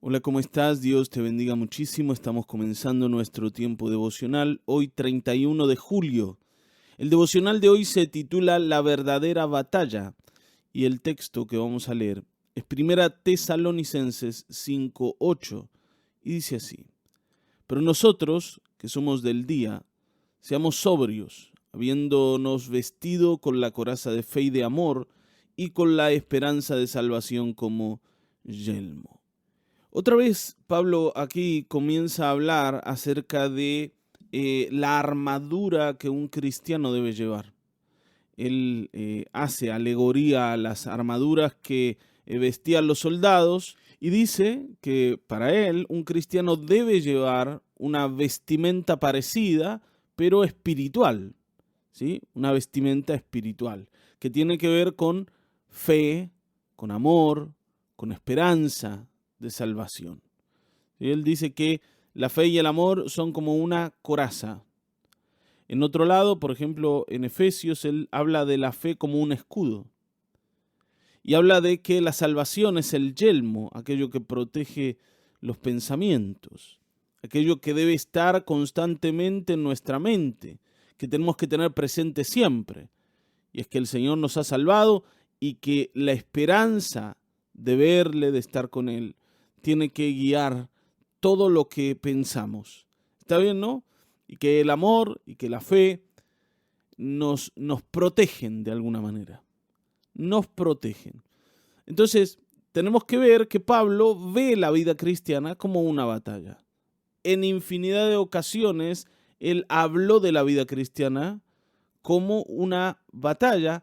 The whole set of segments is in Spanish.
Hola, ¿cómo estás? Dios te bendiga muchísimo. Estamos comenzando nuestro tiempo devocional hoy 31 de julio. El devocional de hoy se titula La verdadera batalla y el texto que vamos a leer es Primera Tesalonicenses 5:8 y dice así: Pero nosotros, que somos del día, seamos sobrios, habiéndonos vestido con la coraza de fe y de amor y con la esperanza de salvación como yelmo. Otra vez Pablo aquí comienza a hablar acerca de la armadura que un cristiano debe llevar. Él hace alegoría a las armaduras que vestían los soldados y dice que para él un cristiano debe llevar una vestimenta parecida, pero espiritual, ¿sí? Una vestimenta espiritual que tiene que ver con fe, con amor, con esperanza de salvación. Y él dice que la fe y el amor son como una coraza. En otro lado, por ejemplo, en Efesios, él habla de la fe como un escudo. Y habla de que la salvación es el yelmo, aquello que protege los pensamientos, aquello que debe estar constantemente en nuestra mente, que tenemos que tener presente siempre. Y es que el Señor nos ha salvado y que la esperanza de verle, de estar con Él, tiene que guiar todo lo que pensamos. ¿Está bien, no? Y que el amor y que la fe nos protegen de alguna manera. Nos protegen. Entonces, tenemos que ver que Pablo ve la vida cristiana como una batalla. En infinidad de ocasiones, él habló de la vida cristiana como una batalla,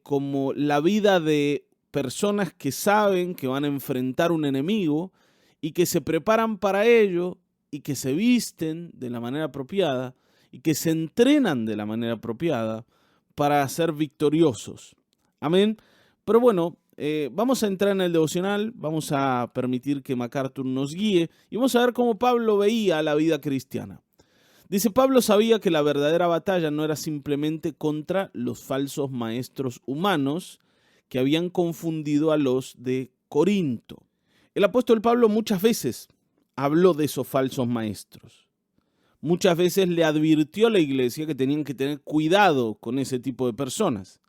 como la vida de personas que saben que van a enfrentar un enemigo y que se preparan para ello y que se visten de la manera apropiada y que se entrenan de la manera apropiada para ser victoriosos. Amén. Pero bueno, vamos a entrar en el devocional, vamos a permitir que MacArthur nos guíe y vamos a ver cómo Pablo veía la vida cristiana. Dice, Pablo sabía que la verdadera batalla no era simplemente contra los falsos maestros humanos que habían confundido a los de Corinto. El apóstol Pablo muchas veces habló de esos falsos maestros. Muchas veces le advirtió a la iglesia que tenían que tener cuidado con ese tipo de personas.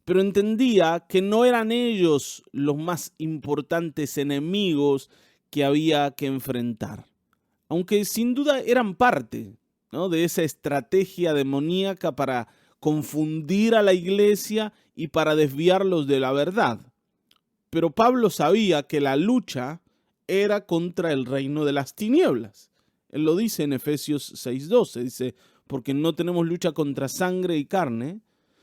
Pero entendía que no eran ellos los más importantes enemigos que había que enfrentar. Aunque sin duda eran parte, ¿no?, de esa estrategia demoníaca para confundir a la iglesia y para desviarlos de la verdad. Pero Pablo sabía que la lucha era contra el reino de las tinieblas. Él lo dice en Efesios 6:12, dice, porque no tenemos lucha contra sangre y carne,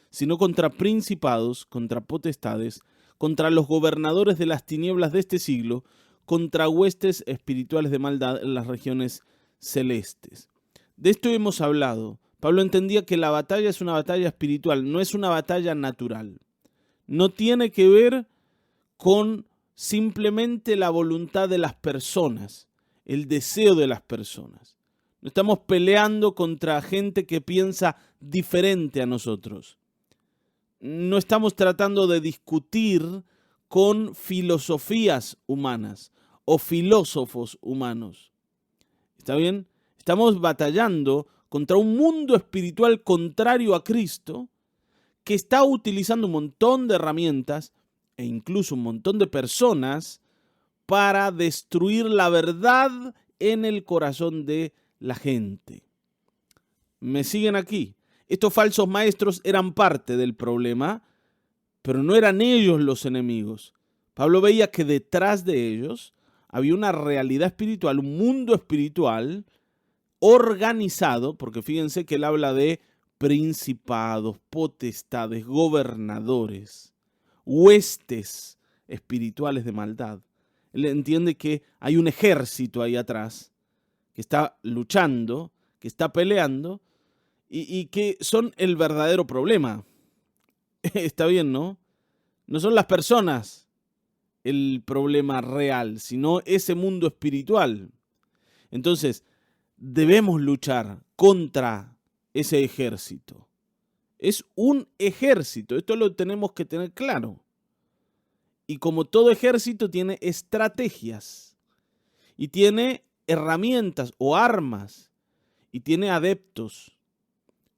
sino contra principados, contra potestades, contra los gobernadores de las tinieblas de este siglo, contra huestes espirituales de maldad en las regiones celestes. De esto hemos hablado. Pablo entendía que la batalla es una batalla espiritual, no es una batalla natural. No tiene que ver con simplemente la voluntad de las personas, el deseo de las personas. No estamos peleando contra gente que piensa diferente a nosotros. No estamos tratando de discutir con filosofías humanas o filósofos humanos. ¿Está bien? Estamos batallando contra un mundo espiritual contrario a Cristo que está utilizando un montón de herramientas e incluso un montón de personas para destruir la verdad en el corazón de la gente. ¿Me siguen aquí? Estos falsos maestros eran parte del problema, pero no eran ellos los enemigos. Pablo veía que detrás de ellos había una realidad espiritual, un mundo espiritual organizado, porque fíjense que él habla de principados, potestades, gobernadores, huestes espirituales de maldad. Él entiende que hay un ejército ahí atrás que está luchando, que está peleando y que son el verdadero problema. Está bien, ¿no? No son las personas el problema real, sino ese mundo espiritual. Entonces, debemos luchar contra ese ejército. Es un ejército, esto lo tenemos que tener claro. Y como todo ejército tiene estrategias. y tiene herramientas o armas y tiene adeptos.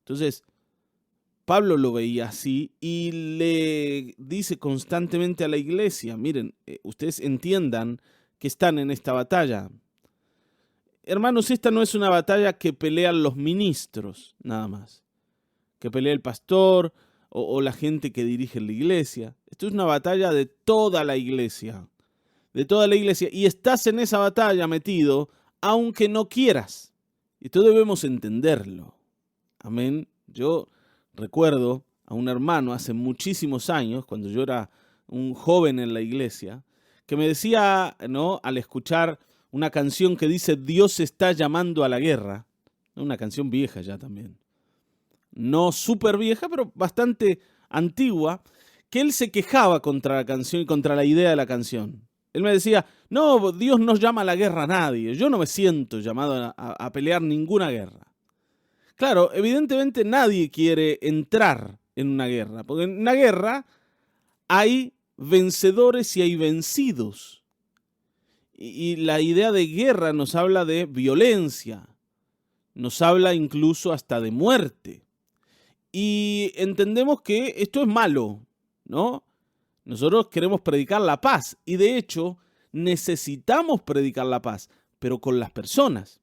Entonces, Pablo lo veía así y le dice constantemente a la iglesia, miren, ustedes entiendan que están en esta batalla. Hermanos, esta no es una batalla que pelean los ministros, nada más, que pelea el pastor o la gente que dirige la iglesia. Esto es una batalla de toda la iglesia, y estás en esa batalla metido aunque no quieras. Esto debemos entenderlo. Amén. Yo recuerdo a un hermano hace muchísimos años, cuando yo era un joven en la iglesia, que me decía, ¿no?, al escuchar una canción que dice Dios está llamando a la guerra, una canción vieja ya también, no súper vieja, pero bastante antigua, que él se quejaba contra la canción y contra la idea de la canción. Él me decía, no, Dios no llama a la guerra a nadie, yo no me siento llamado a pelear ninguna guerra. Claro, evidentemente nadie quiere entrar en una guerra, porque en una guerra hay vencedores y hay vencidos. Y la idea de guerra nos habla de violencia, nos habla incluso hasta de muerte. Y entendemos que esto es malo, ¿no? Nosotros queremos predicar la paz y de hecho necesitamos predicar la paz, pero con las personas.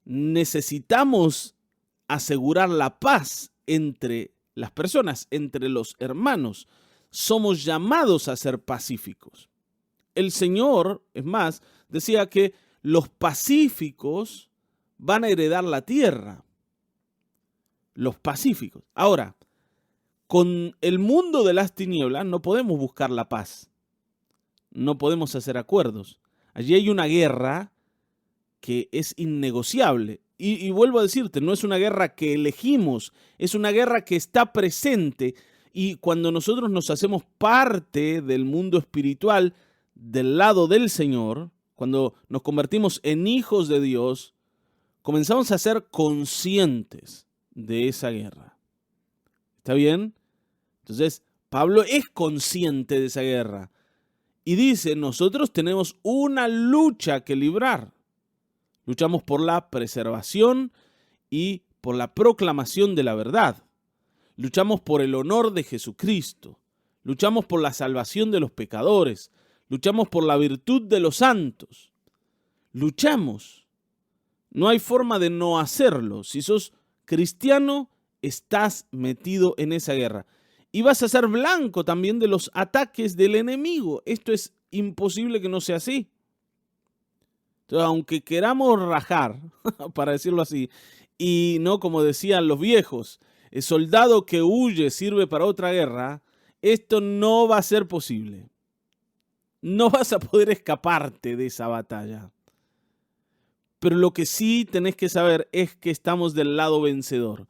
Necesitamos asegurar la paz entre las personas, entre los hermanos. Somos llamados a ser pacíficos. El Señor, es más, decía que los pacíficos van a heredar la tierra. Los pacíficos. Ahora, con el mundo de las tinieblas no podemos buscar la paz. No podemos hacer acuerdos. Allí hay una guerra que es innegociable. Y vuelvo a decirte, no es una guerra que elegimos, es una guerra que está presente. Y cuando nosotros nos hacemos parte del mundo espiritual, del lado del Señor, cuando nos convertimos en hijos de Dios, comenzamos a ser conscientes de esa guerra. ¿Está bien? Entonces, Pablo es consciente de esa guerra y dice, nosotros tenemos una lucha que librar. Luchamos por la preservación y por la proclamación de la verdad. Luchamos por el honor de Jesucristo. Luchamos por la salvación de los pecadores. Luchamos por la virtud de los santos. Luchamos. No hay forma de no hacerlo. Si sos cristiano, estás metido en esa guerra. Y vas a ser blanco también de los ataques del enemigo. Esto es imposible que no sea así. Entonces, aunque queramos rajar, para decirlo así, y no como decían los viejos, el soldado que huye sirve para otra guerra, esto no va a ser posible. No vas a poder escaparte de esa batalla. Pero lo que sí tenés que saber es que estamos del lado vencedor.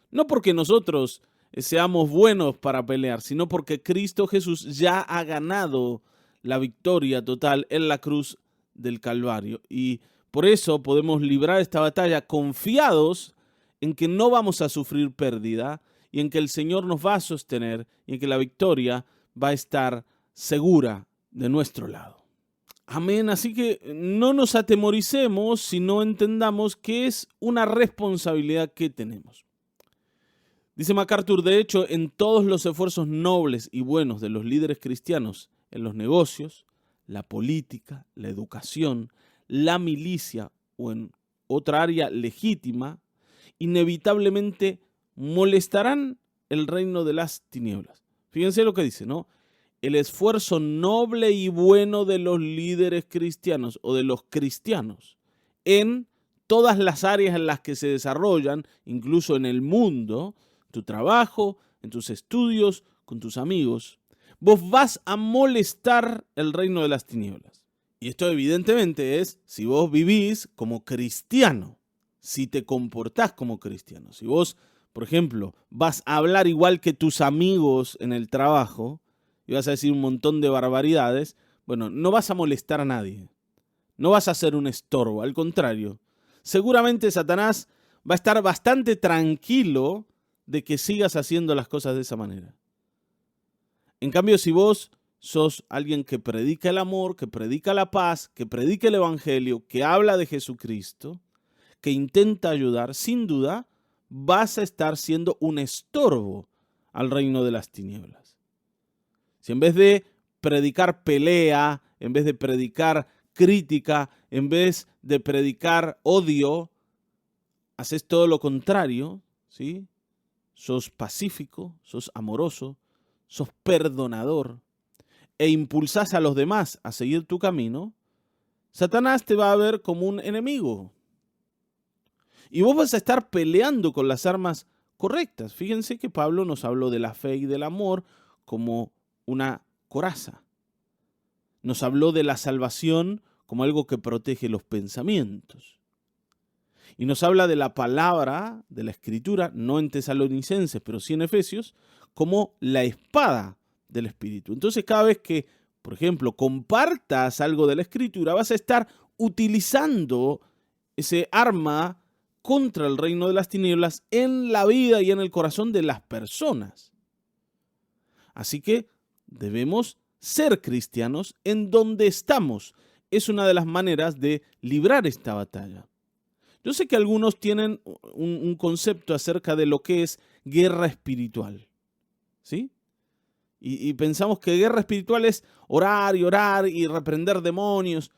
No porque nosotros seamos buenos para pelear, sino porque Cristo Jesús ya ha ganado la victoria total en la cruz del Calvario. Y por eso podemos librar esta batalla confiados en que no vamos a sufrir pérdida y en que el Señor nos va a sostener y en que la victoria va a estar segura de nuestro lado. Amén. Así que no nos atemoricemos si no entendamos que es una responsabilidad que tenemos. Dice MacArthur, de hecho, en todos los esfuerzos nobles y buenos de los líderes cristianos en los negocios, la política, la educación, la milicia o en otra área legítima, inevitablemente molestarán el reino de las tinieblas. Fíjense lo que dice, ¿no? El esfuerzo noble y bueno de los líderes cristianos o de los cristianos en todas las áreas en las que se desarrollan, incluso en el mundo, tu trabajo, en tus estudios, con tus amigos, vos vas a molestar el reino de las tinieblas. Y esto evidentemente es si vos vivís como cristiano, si te comportás como cristiano. Si vos, por ejemplo, vas a hablar igual que tus amigos en el trabajo y vas a decir un montón de barbaridades, bueno, no vas a molestar a nadie. No vas a ser un estorbo, al contrario. Seguramente Satanás va a estar bastante tranquilo de que sigas haciendo las cosas de esa manera. En cambio, si vos sos alguien que predica el amor, que predica la paz, que predica el evangelio, que habla de Jesucristo, que intenta ayudar, sin duda vas a estar siendo un estorbo al reino de las tinieblas. Si en vez de predicar pelea, en vez de predicar crítica, en vez de predicar odio, haces todo lo contrario, ¿sí? Sos pacífico, sos amoroso, sos perdonador e impulsás a los demás a seguir tu camino, Satanás te va a ver como un enemigo. Y vos vas a estar peleando con las armas correctas. Fíjense que Pablo nos habló de la fe y del amor como una coraza. Nos habló de la salvación como algo que protege los pensamientos. Y nos habla de la palabra, de la Escritura, no en Tesalonicenses, pero sí en Efesios, como la espada del Espíritu. Entonces, cada vez que, por ejemplo, compartas algo de la Escritura, vas a estar utilizando ese arma contra el reino de las tinieblas en la vida y en el corazón de las personas. Así que debemos ser cristianos en donde estamos. Es una de las maneras de librar esta batalla. Yo sé que algunos tienen un concepto acerca de lo que es guerra espiritual, ¿sí? Y pensamos que guerra espiritual es orar y reprender demonios.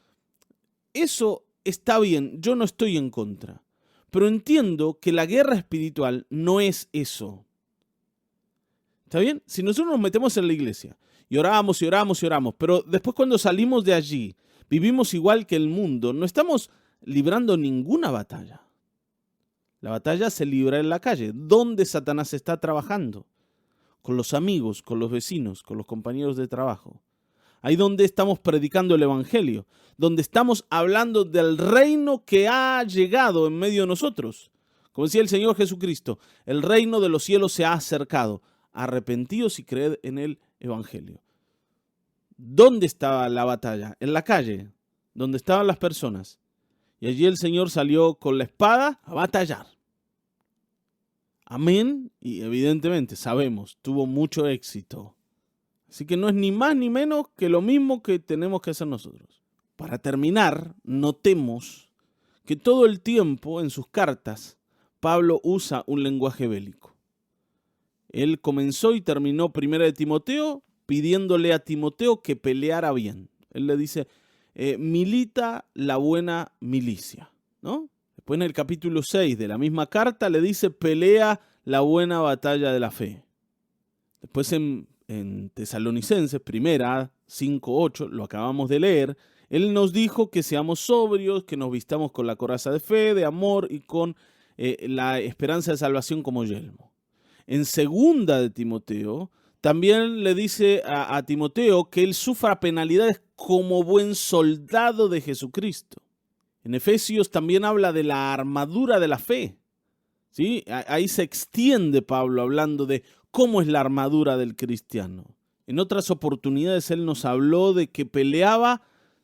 Eso está bien, yo no estoy en contra. Pero entiendo que la guerra espiritual no es eso. ¿Está bien? Si nosotros nos metemos en la iglesia y oramos, pero después cuando salimos de allí vivimos igual que el mundo, no estamos librando ninguna batalla. La batalla se libra en la calle, donde Satanás está trabajando, con los amigos, con los vecinos, con los compañeros de trabajo. Ahí donde estamos predicando el evangelio, donde estamos hablando del reino que ha llegado en medio de nosotros. Como decía el Señor Jesucristo, el reino de los cielos se ha acercado. Arrepentíos y creed en el evangelio. ¿Dónde estaba la batalla? En la calle, donde estaban las personas. Y allí el Señor salió con la espada a batallar. Amén. Y evidentemente sabemos, tuvo mucho éxito. Así que no es ni más ni menos que lo mismo que tenemos que hacer nosotros. Para terminar, notemos que todo el tiempo en sus cartas Pablo usa un lenguaje bélico. Él comenzó y terminó 1 de Timoteo pidiéndole a Timoteo que peleara bien. Él le dice, milita la buena milicia, ¿no? Después en el capítulo 6 de la misma carta le dice, pelea la buena batalla de la fe. Después en Tesalonicenses, 5:8, lo acabamos de leer, él nos dijo que seamos sobrios, que nos vistamos con la coraza de fe, de amor y con la esperanza de salvación como yelmo. En 2 de Timoteo, también le dice a Timoteo que él sufra penalidades como buen soldado de Jesucristo. En Efesios también habla de la armadura de la fe, ¿sí? Ahí se extiende Pablo hablando de cómo es la armadura del cristiano. En otras oportunidades él nos habló de que peleaba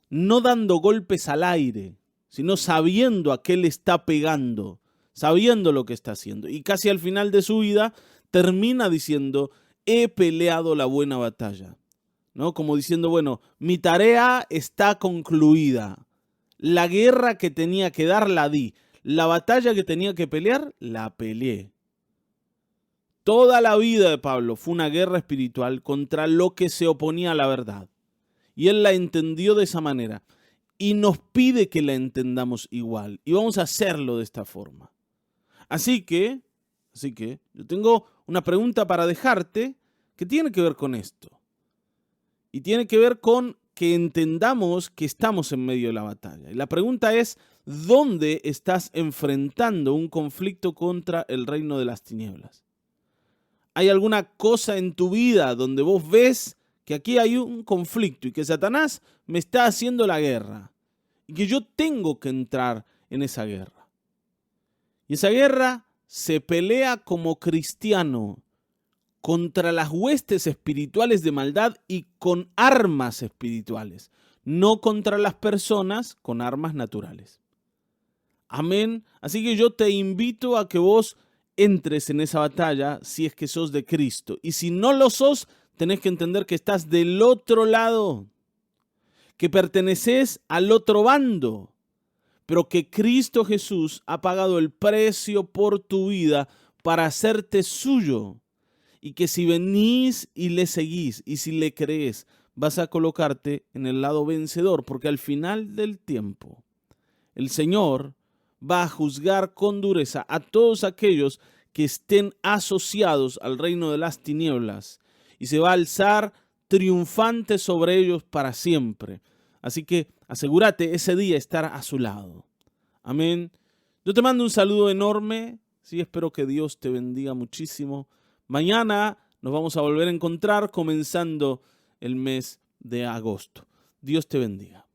no dando golpes al aire, sino sabiendo a qué le está pegando, sabiendo lo que está haciendo. Y casi al final de su vida termina diciendo, he peleado la buena batalla, ¿no? Como diciendo, bueno, mi tarea está concluida. La guerra que tenía que dar la di. La batalla que tenía que pelear, la peleé. Toda la vida de Pablo fue una guerra espiritual contra lo que se oponía a la verdad. Y él la entendió de esa manera. Y nos pide que la entendamos igual. Y vamos a hacerlo de esta forma. Así que yo tengo una pregunta para dejarte que tiene que ver con esto. Y tiene que ver con que entendamos que estamos en medio de la batalla. Y la pregunta es, ¿dónde estás enfrentando un conflicto contra el reino de las tinieblas? ¿Hay alguna cosa en tu vida donde vos ves que aquí hay un conflicto y que Satanás me está haciendo la guerra? Y que yo tengo que entrar en esa guerra. Y esa guerra se pelea como cristiano contra las huestes espirituales de maldad y con armas espirituales, no contra las personas con armas naturales. Amén. Así que yo te invito a que vos entres en esa batalla si es que sos de Cristo. Y si no lo sos, tenés que entender que estás del otro lado, que perteneces al otro bando, pero que Cristo Jesús ha pagado el precio por tu vida para hacerte suyo. Y que si venís y le seguís y si le crees, vas a colocarte en el lado vencedor, porque al final del tiempo el Señor va a juzgar con dureza a todos aquellos que estén asociados al reino de las tinieblas y se va a alzar triunfante sobre ellos para siempre. Así que asegúrate ese día estar a su lado. Amén. Yo te mando un saludo enorme. Sí, espero que Dios te bendiga muchísimo. Mañana nos vamos a volver a encontrar comenzando el mes de agosto. Dios te bendiga.